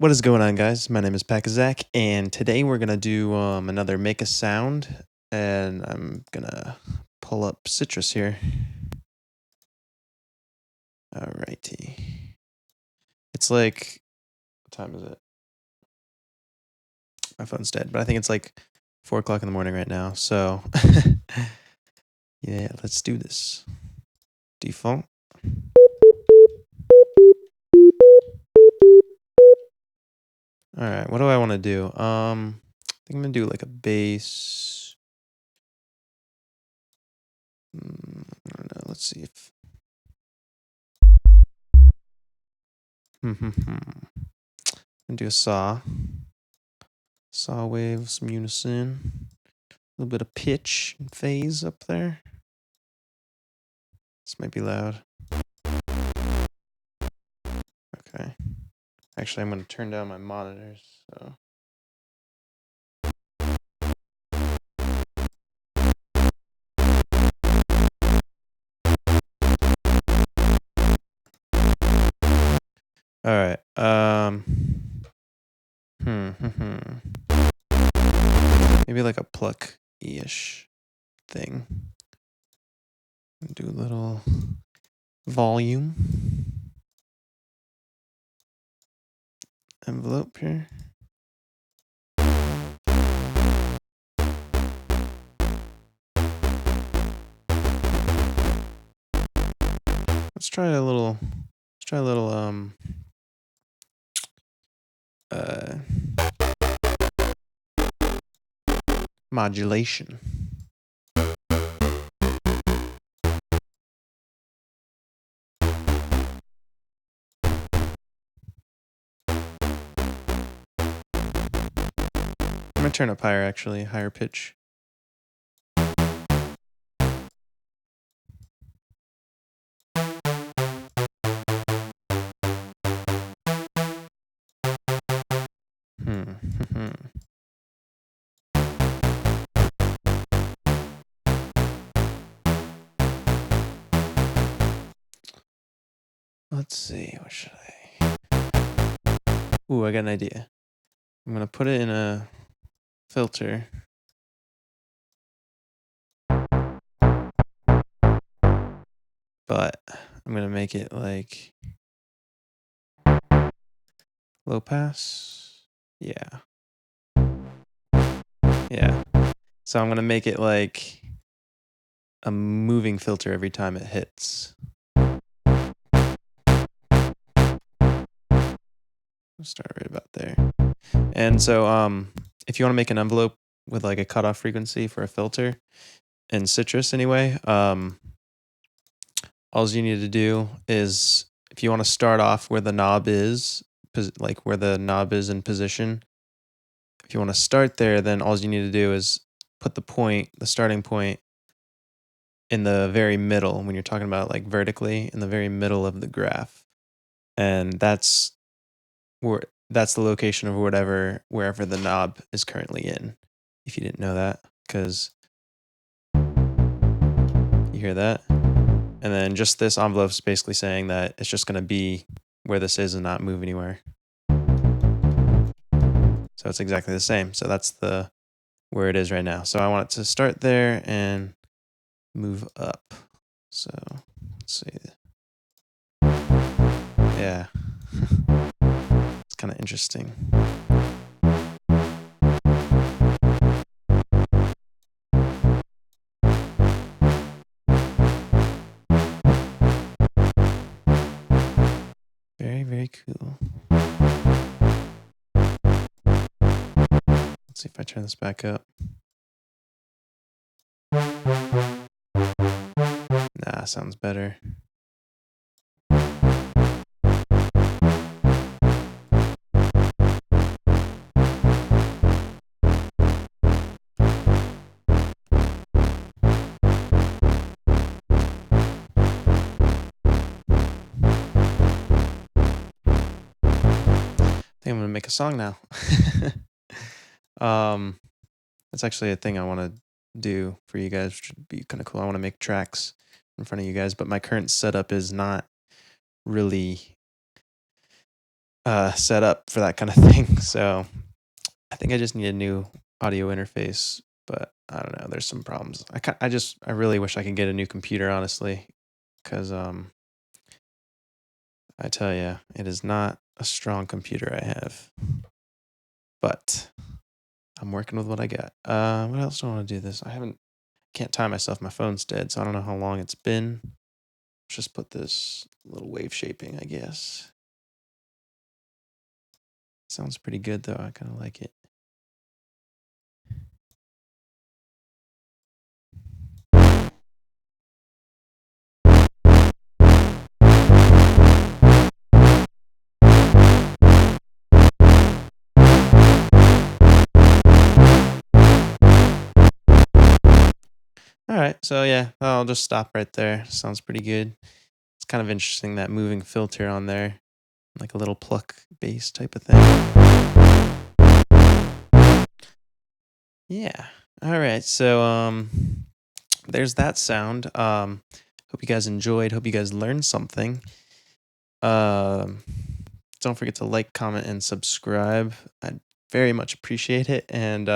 What is going on, guys? My name is Pakazak, and today we're gonna do another make a sound, and I'm gonna pull up Sytrus here. Alrighty. It's like, what time is it? My phone's dead, but I think it's like 4 o'clock in the morning right now. So, yeah, let's do this. Default. All right, what do I want to do? I think I'm gonna do like a bass. I don't know. Let's see if. I'm gonna do a saw wave, some unison, a little bit of pitch and phase up there. This might be loud. Okay. Actually, I'm gonna turn down my monitors. So. All right. Maybe like a Pluck-ish thing. Do a little volume envelope here. Let's try a little uh modulation. I'm gonna turn up higher, actually, higher pitch. Let's see, what should I? Ooh, I got an idea. I'm gonna put it in a filter. But I'm gonna make it like low pass. Yeah. Yeah. So I'm gonna make it like a moving filter every time it hits. We'll start right about there. And so if you want to make an envelope with like a cutoff frequency for a filter in Sytrus anyway, all you need to do is, if you want to start off where the knob is, like where the knob is in position, if you want to start there, then all you need to do is put the starting point in the very middle when you're talking about like vertically in the very middle of the graph. And that's the location of wherever the knob is currently in. If you didn't know that, because you hear that. And then just this envelope is basically saying that it's just going to be where this is and not move anywhere. So it's exactly the same. So that's where it is right now. So I want it to start there and move up. So let's see. Yeah. It's kind of interesting. Very, very cool. Let's see if I turn this back up. Nah, sounds better. I think I'm gonna make a song now. That's actually a thing I want to do for you guys, which would be kind of cool. I want to make tracks in front of you guys, but my current setup is not really set up for that kind of thing. So I think I just need a new audio interface, but I don't know. There's some problems. I really wish I could get a new computer, honestly, because I tell you, it is not a strong computer I have, but I'm working with what I got. What else do I want to do this? Can't time myself. My phone's dead, so I don't know how long it's been. Let's just put this little wave shaping, I guess. Sounds pretty good though. I kind of like it. All right, so yeah, I'll just stop right there. Sounds pretty good. It's kind of interesting that moving filter on there, like a little pluck bass type of thing. Yeah. All right. So there's that sound. Hope you guys enjoyed. Hope you guys learned something. Um don't forget to like, comment, and subscribe. I'd very much appreciate it. And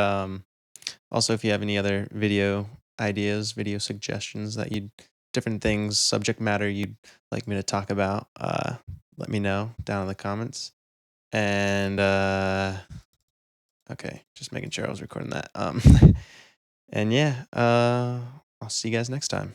also if you have any other video ideas, video suggestions that you different things, subject matter you'd like me to talk about, let me know down in the comments. And okay, just making sure I was recording that. And yeah, I'll see you guys next time.